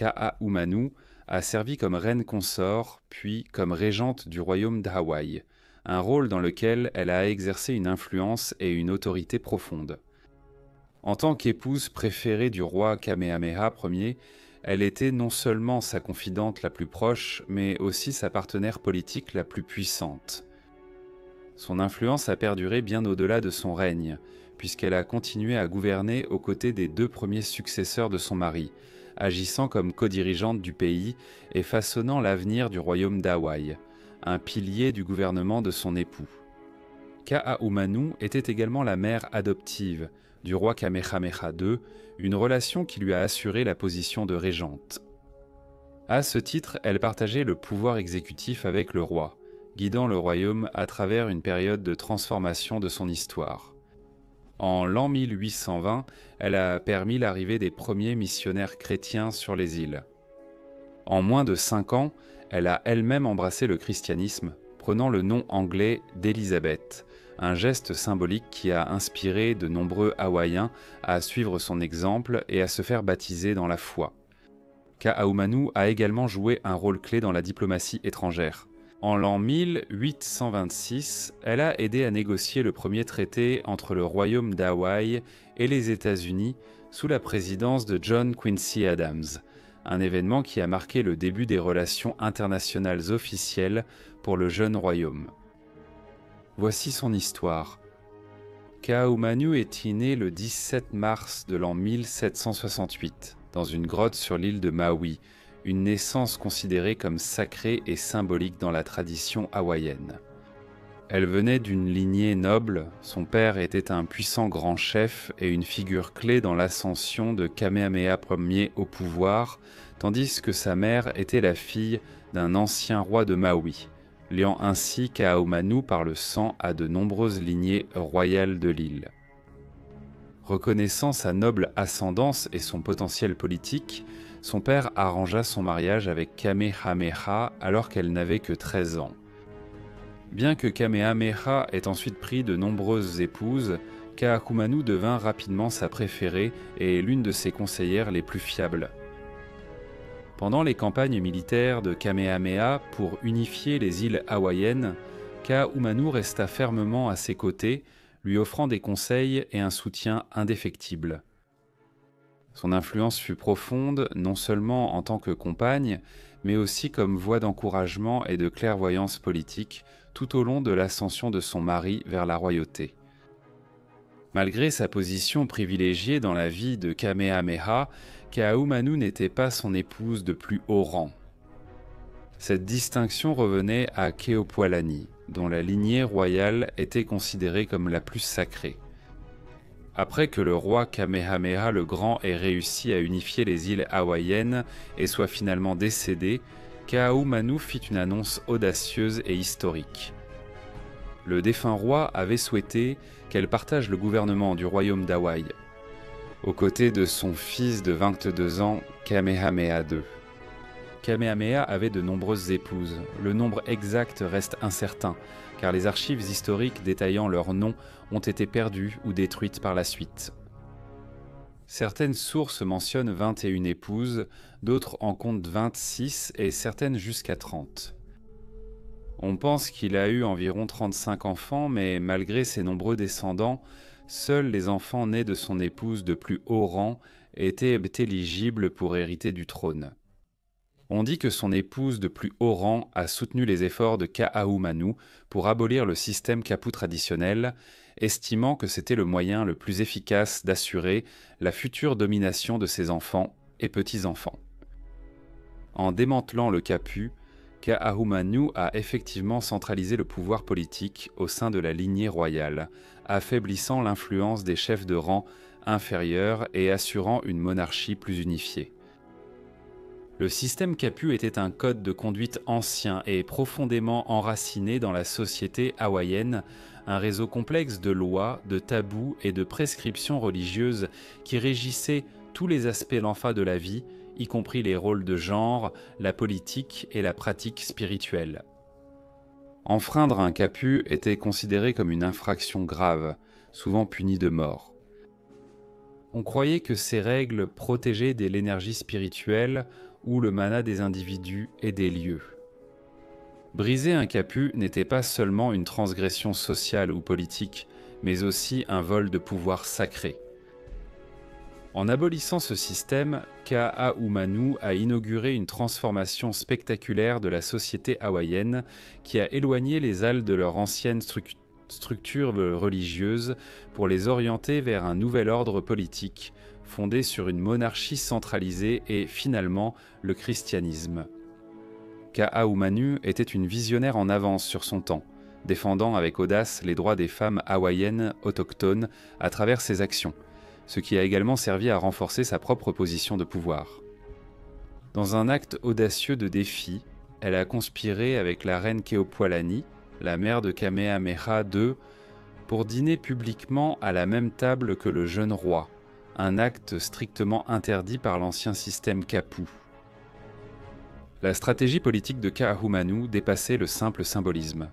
Ka'ahumanu, a servi comme reine consort, puis comme régente du royaume d'Hawaï, un rôle dans lequel elle a exercé une influence et une autorité profonde. En tant qu'épouse préférée du roi Kamehameha Ier, elle était non seulement sa confidente la plus proche, mais aussi sa partenaire politique la plus puissante. Son influence a perduré bien au-delà de son règne, puisqu'elle a continué à gouverner aux côtés des 2 premiers successeurs de son mari, agissant comme co-dirigeante du pays et façonnant l'avenir du royaume d'Hawaï, un pilier du gouvernement de son époux. Ka'ahumanu était également la mère adoptive du roi Kamehameha II, une relation qui lui a assuré la position de régente. À ce titre, elle partageait le pouvoir exécutif avec le roi, guidant le royaume à travers une période de transformation de son histoire. En l'an 1820, elle a permis l'arrivée des premiers missionnaires chrétiens sur les îles. En moins de 5 ans, elle a elle-même embrassé le christianisme, prenant le nom anglais d'Élisabeth, un geste symbolique qui a inspiré de nombreux Hawaïens à suivre son exemple et à se faire baptiser dans la foi. Ka'ahumanu a également joué un rôle clé dans la diplomatie étrangère. En l'an 1826, elle a aidé à négocier le premier traité entre le royaume d'Hawaï et les États-Unis sous la présidence de John Quincy Adams, un événement qui a marqué le début des relations internationales officielles pour le jeune royaume. Voici son histoire. Ka'ahumanu est né le 17 mars de l'an 1768, dans une grotte sur l'île de Maui, une naissance considérée comme sacrée et symbolique dans la tradition hawaïenne. Elle venait d'une lignée noble, son père était un puissant grand chef et une figure clé dans l'ascension de Kamehameha Ier au pouvoir, tandis que sa mère était la fille d'un ancien roi de Maui, liant ainsi Ka'ahumanu par le sang à de nombreuses lignées royales de l'île. Reconnaissant sa noble ascendance et son potentiel politique, son père arrangea son mariage avec Kamehameha alors qu'elle n'avait que 13 ans. Bien que Kamehameha ait ensuite pris de nombreuses épouses, Ka'ahumanu devint rapidement sa préférée et l'une de ses conseillères les plus fiables. Pendant les campagnes militaires de Kamehameha pour unifier les îles hawaïennes, Ka'ahumanu resta fermement à ses côtés, lui offrant des conseils et un soutien indéfectible. Son influence fut profonde, non seulement en tant que compagne, mais aussi comme voie d'encouragement et de clairvoyance politique tout au long de l'ascension de son mari vers la royauté. Malgré sa position privilégiée dans la vie de Kamehameha, Ka'ahumanu n'était pas son épouse de plus haut rang. Cette distinction revenait à Keopuolani, dont la lignée royale était considérée comme la plus sacrée. Après que le roi Kamehameha le Grand ait réussi à unifier les îles hawaïennes et soit finalement décédé, Ka'ahumanu fit une annonce audacieuse et historique. Le défunt roi avait souhaité qu'elle partage le gouvernement du royaume d'Hawaï, aux côtés de son fils de 22 ans, Kamehameha II. Kamehameha avait de nombreuses épouses. Le nombre exact reste incertain, car les archives historiques détaillant leurs noms ont été perdues ou détruites par la suite. Certaines sources mentionnent 21 épouses, d'autres en comptent 26 et certaines jusqu'à 30. On pense qu'il a eu environ 35 enfants, mais malgré ses nombreux descendants, seuls les enfants nés de son épouse de plus haut rang étaient éligibles pour hériter du trône. On dit que son épouse de plus haut rang a soutenu les efforts de Ka'ahumanu pour abolir le système kapu traditionnel, estimant que c'était le moyen le plus efficace d'assurer la future domination de ses enfants et petits-enfants. En démantelant le kapu, Ka'ahumanu a effectivement centralisé le pouvoir politique au sein de la lignée royale, affaiblissant l'influence des chefs de rang inférieurs et assurant une monarchie plus unifiée. Le système kapu était un code de conduite ancien et profondément enraciné dans la société hawaïenne, un réseau complexe de lois, de tabous et de prescriptions religieuses qui régissaient tous les aspects de la vie, y compris les rôles de genre, la politique et la pratique spirituelle. Enfreindre un kapu était considéré comme une infraction grave, souvent punie de mort. On croyait que ces règles protégeaient de l'énergie spirituelle ou le mana des individus et des lieux. Briser un kapu n'était pas seulement une transgression sociale ou politique, mais aussi un vol de pouvoir sacré. En abolissant ce système, Ka'ahumanu a inauguré une transformation spectaculaire de la société hawaïenne qui a éloigné les Halles de leur ancienne structure religieuse pour les orienter vers un nouvel ordre politique, fondé sur une monarchie centralisée et, finalement, le christianisme. Ka'ahumanu était une visionnaire en avance sur son temps, défendant avec audace les droits des femmes hawaïennes autochtones à travers ses actions, ce qui a également servi à renforcer sa propre position de pouvoir. Dans un acte audacieux de défi, elle a conspiré avec la reine Keopuolani, la mère de Kamehameha II, pour dîner publiquement à la même table que le jeune roi, un acte strictement interdit par l'ancien système kapu. La stratégie politique de Ka'ahumanu dépassait le simple symbolisme.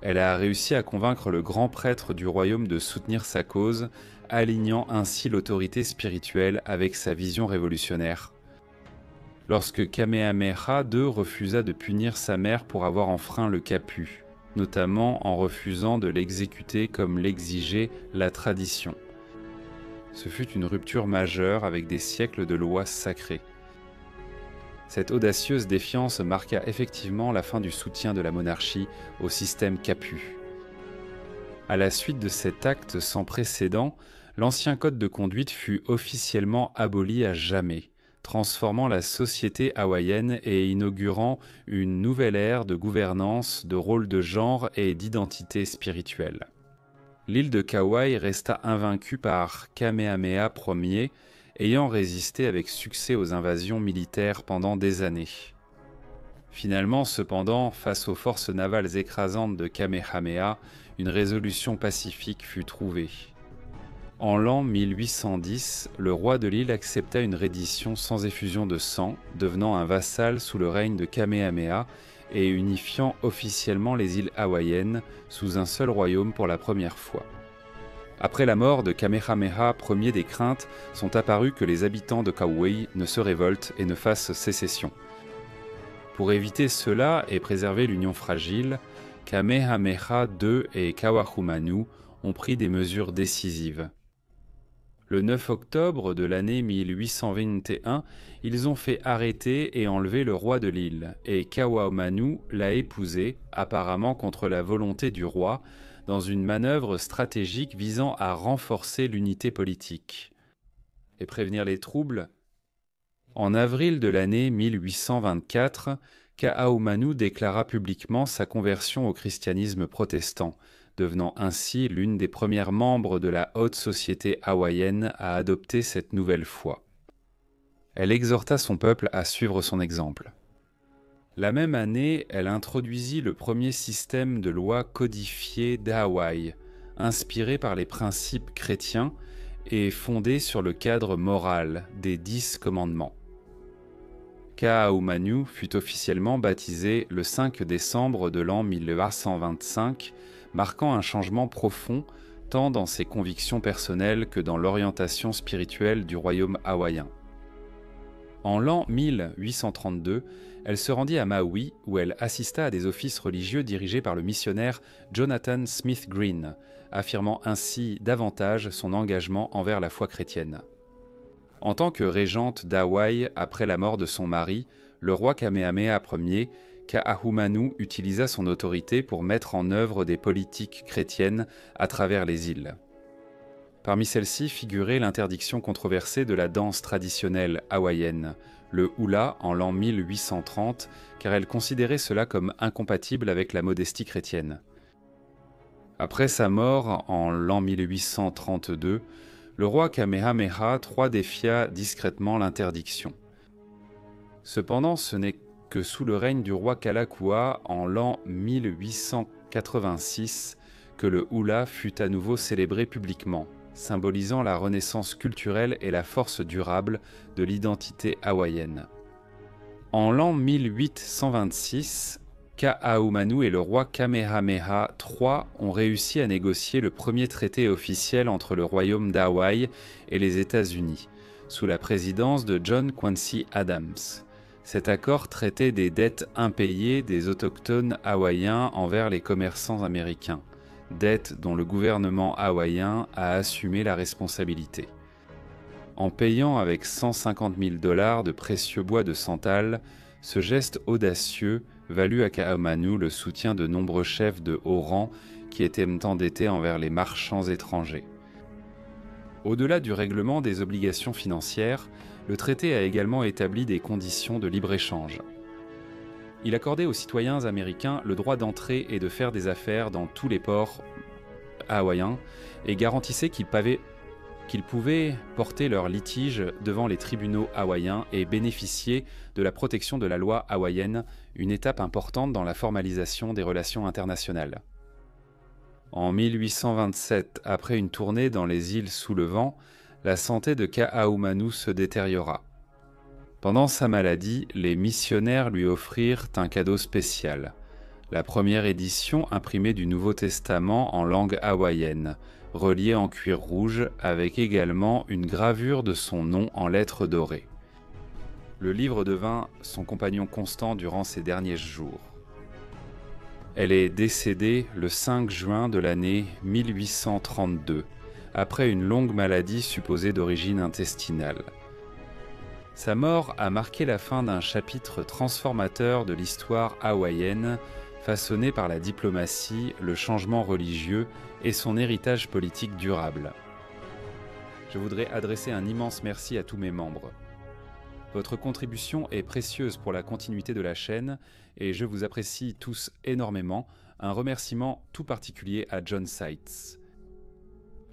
Elle a réussi à convaincre le grand prêtre du royaume de soutenir sa cause, alignant ainsi l'autorité spirituelle avec sa vision révolutionnaire. Lorsque Kamehameha II refusa de punir sa mère pour avoir enfreint le kapu, notamment en refusant de l'exécuter comme l'exigeait la tradition. Ce fut une rupture majeure avec des siècles de lois sacrées. Cette audacieuse défiance marqua effectivement la fin du soutien de la monarchie au système kapu. À la suite de cet acte sans précédent, l'ancien code de conduite fut officiellement aboli à jamais, transformant la société hawaïenne et inaugurant une nouvelle ère de gouvernance, de rôle de genre et d'identité spirituelle. L'île de Kauai resta invaincue par Kamehameha Ier, ayant résisté avec succès aux invasions militaires pendant des années. Finalement, cependant, face aux forces navales écrasantes de Kamehameha, une résolution pacifique fut trouvée. En l'an 1810, le roi de l'île accepta une reddition sans effusion de sang, devenant un vassal sous le règne de Kamehameha et unifiant officiellement les îles hawaïennes sous un seul royaume pour la première fois. Après la mort de Kamehameha Ier, des craintes sont apparues que les habitants de Kauai ne se révoltent et ne fassent sécession. Pour éviter cela et préserver l'union fragile, Kamehameha II et Ka'ahumanu ont pris des mesures décisives. Le 9 octobre de l'année 1821, ils ont fait arrêter et enlever le roi de l'île, et Ka'ahumanu l'a épousé, apparemment contre la volonté du roi, dans une manœuvre stratégique visant à renforcer l'unité politique et prévenir les troubles. En avril de l'année 1824, Ka'ahumanu déclara publiquement sa conversion au christianisme protestant, devenant ainsi l'une des premières membres de la haute société hawaïenne à adopter cette nouvelle foi. Elle exhorta son peuple à suivre son exemple. La même année, elle introduisit le premier système de loi codifié d'Hawaï, inspiré par les principes chrétiens et fondé sur le cadre moral des 10 commandements. Ka'ahumanu fut officiellement baptisé le 5 décembre de l'an 1825, marquant un changement profond tant dans ses convictions personnelles que dans l'orientation spirituelle du royaume hawaïen. En l'an 1832, elle se rendit à Maui où elle assista à des offices religieux dirigés par le missionnaire Jonathan Smith Green, affirmant ainsi davantage son engagement envers la foi chrétienne. En tant que régente d'Hawaï après la mort de son mari, le roi Kamehameha Ier, Ka'ahumanu utilisa son autorité pour mettre en œuvre des politiques chrétiennes à travers les îles. Parmi celles-ci figurait l'interdiction controversée de la danse traditionnelle hawaïenne, le hula en l'an 1830, car elle considérait cela comme incompatible avec la modestie chrétienne. Après sa mort en l'an 1832, le roi Kamehameha III défia discrètement l'interdiction. Cependant, ce n'est que sous le règne du roi Kalakaua en l'an 1886 que le hula fut à nouveau célébré publiquement, symbolisant la renaissance culturelle et la force durable de l'identité hawaïenne. En l'an 1826, Ka'ahumanu et le roi Kamehameha III ont réussi à négocier le premier traité officiel entre le royaume d'Hawaï et les États-Unis, sous la présidence de John Quincy Adams. Cet accord traitait des dettes impayées des autochtones hawaïens envers les commerçants américains, dettes dont le gouvernement hawaïen a assumé la responsabilité. En payant avec 150 000 $ de précieux bois de santal, ce geste audacieux valut à Ka'ahumanu le soutien de nombreux chefs de haut rang qui étaient endettés envers les marchands étrangers. Au-delà du règlement des obligations financières, le traité a également établi des conditions de libre-échange. Il accordait aux citoyens américains le droit d'entrer et de faire des affaires dans tous les ports hawaïens et garantissait qu'ils pouvaient porter leurs litiges devant les tribunaux hawaïens et bénéficier de la protection de la loi hawaïenne, une étape importante dans la formalisation des relations internationales. En 1827, après une tournée dans les îles sous le vent, la santé de Ka'ahumanu se détériora. Pendant sa maladie, les missionnaires lui offrirent un cadeau spécial, la première édition imprimée du Nouveau Testament en langue hawaïenne, reliée en cuir rouge avec également une gravure de son nom en lettres dorées. Le livre devint son compagnon constant durant ses derniers jours. Elle est décédée le 5 juin de l'année 1832, après une longue maladie supposée d'origine intestinale. Sa mort a marqué la fin d'un chapitre transformateur de l'histoire hawaïenne, façonné par la diplomatie, le changement religieux et son héritage politique durable. Je voudrais adresser un immense merci à tous mes membres. Votre contribution est précieuse pour la continuité de la chaîne et je vous apprécie tous énormément. Un remerciement tout particulier à John Seitz.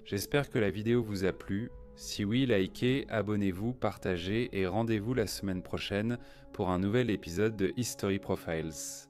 J'espère que la vidéo vous a plu. Si oui, likez, abonnez-vous, partagez et rendez-vous la semaine prochaine pour un nouvel épisode de History Profiles.